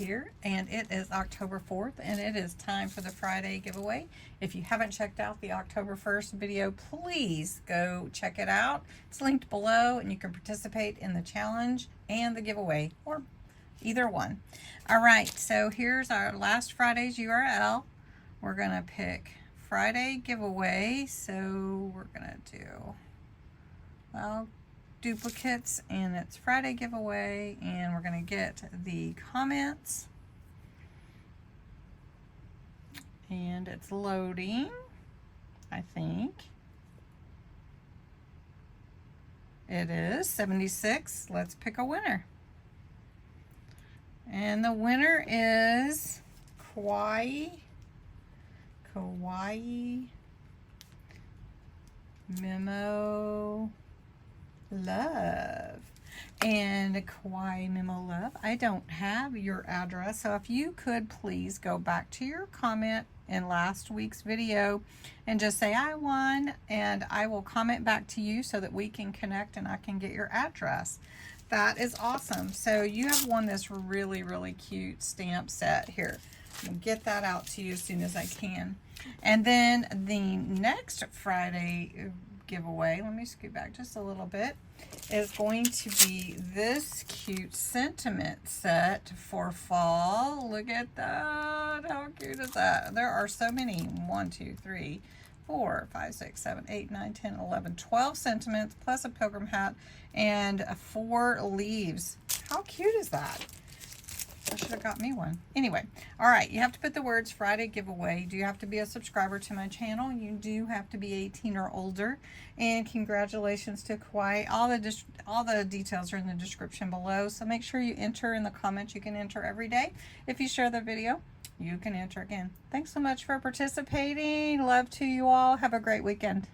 here, and it is October 4th, and it is time for the Friday giveaway. If you haven't checked out the October 1st video, please go check it out. It's linked below, and you can participate in the challenge and the giveaway, or either one. All right, so here's our last Friday's URL. We're going to pick Friday giveaway, so we're going to do, well, duplicates, and it's Friday giveaway, and we're going to get the comments, and it's loading. I think it is 76. Let's pick a winner, and the winner is Kawaii Memo Love. And Kawaii Memo Love, I don't have your address, so if you could please go back to your comment in last week's video and just say I won, and I will comment back to you so that we can connect and I can get your address. That is awesome. So you have won this really, really cute stamp set here. I'll get that out to you as soon as I can. And then the next Friday giveaway, let me scoot back just a little bit, is going to be this cute sentiment set for fall. Look at that. How cute is that? There are so many. 1, 2, 3, 4, 5, 6, 7, 8, 9, 10, 11, 12 sentiments plus a pilgrim hat and 4 leaves. How cute is that? I should have got me one. Anyway, all right, you have to put the words Friday giveaway. You do have to be a subscriber to my channel. You do have to be 18 or older. And congratulations to Kawaii. All the details are in the description below. So make sure you enter in the comments. You can enter every day. If you share the video, you can enter again. Thanks so much for participating. Love to you all. Have a great weekend.